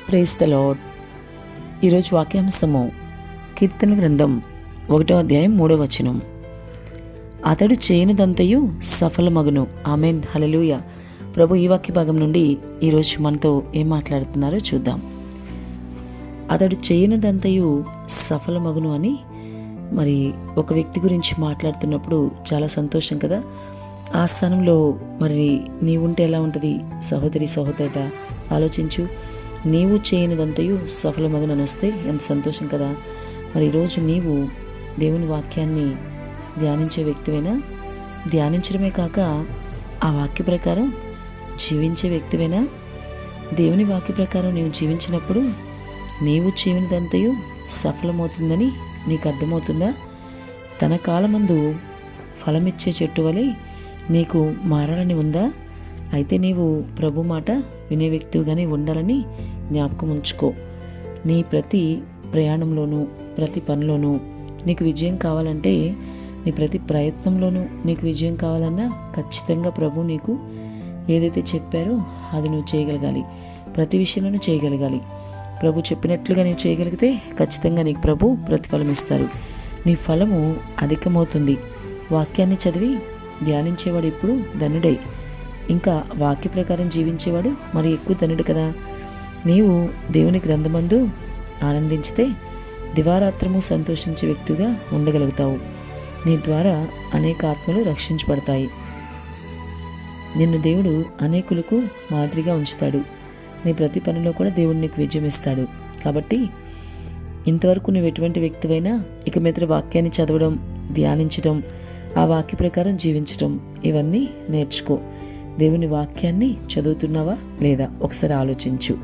Praise the lord. ఈరోజు వాక్యాంశము కీర్తన గ్రంథం 1వ అధ్యాయం 3వ వచనం. అతడు చేయనిదంతయు సఫలమగును. ఆమెన్, హల్లెలూయా. ప్రభు ఈ వాక్య భాగం నుండి ఈరోజు మనతో ఏం మాట్లాడుతున్నారో చూద్దాం. అతడు చేయనిదంతయు సఫలమగును అని మరి ఒక వ్యక్తి గురించి మాట్లాడుతున్నప్పుడు చాలా సంతోషం కదా. ఆ స్థానంలో మరి నీవుంటే ఎలా ఉంటుంది? సహోదరి సహోదరుడా, ఆలోచించు. నీవు చేయనిదంతయు సఫలమగునని వస్తే ఎంత సంతోషం కదా. మరి ఈరోజు నీవు దేవుని వాక్యాన్ని ధ్యానించే వ్యక్తివైనా, ధ్యానించడమే కాక ఆ వాక్య ప్రకారం జీవించే వ్యక్తివైనా? దేవుని వాక్య ప్రకారం నీవు జీవించినప్పుడు నీవు చేయనిదంతయు సఫలమవుతుందని నీకు అర్థమవుతుందా? తన కాలమందు ఫలమిచ్చే చెట్టు వలె నీకు మారాలని ఉందా? అయితే నీవు ప్రభు మాట వినే వ్యక్తిగానే ఉండాలని జ్ఞాపకం ఉంచుకో. నీ ప్రతి ప్రయాణంలోనూ, ప్రతి పనిలోనూ నీకు విజయం కావాలంటే, నీ ప్రతి ప్రయత్నంలోనూ నీకు విజయం కావాలన్నా ఖచ్చితంగా ప్రభు నీకు ఏదైతే చెప్పారో అది నువ్వు చేయగలగాలి. ప్రతి విషయంలోనూ చేయగలగాలి. ప్రభు చెప్పినట్లుగా నీవు చేయగలిగితే ఖచ్చితంగా నీకు ప్రభు ప్రతిఫలం ఇస్తారు. నీ ఫలము అధికమవుతుంది. వాక్యాన్ని చదివి ధ్యానించేవాడు ఇప్పుడు ధనుడై, ఇంకా వాక్య ప్రకారం జీవించేవాడు మరి ఎక్కువ ధనుడు కదా. నీవు దేవుని గ్రంథమందు ఆనందించితే దివారాత్రము సంతోషించే వ్యక్తిగా ఉండగలుగుతావు. నీ ద్వారా అనేక ఆత్మలు రక్షించబడతాయి. నిన్ను దేవుడు అనేకులకు మాదిరిగా ఉంచుతాడు. నీ ప్రతి పనిలో కూడా దేవుడు నీకు విజయం ఇస్తాడు. కాబట్టి ఇంతవరకు నువ్వు ఎటువంటి వ్యక్తివైనా ఇక మీద వాక్యాన్ని చదవడం, ధ్యానించడం, ఆ వాక్య ప్రకారం జీవించడం, ఇవన్నీ నేర్చుకో. దేవుని వాక్యాన్ని చదువుతున్నావా లేదా ఒకసారి ఆలోచించు.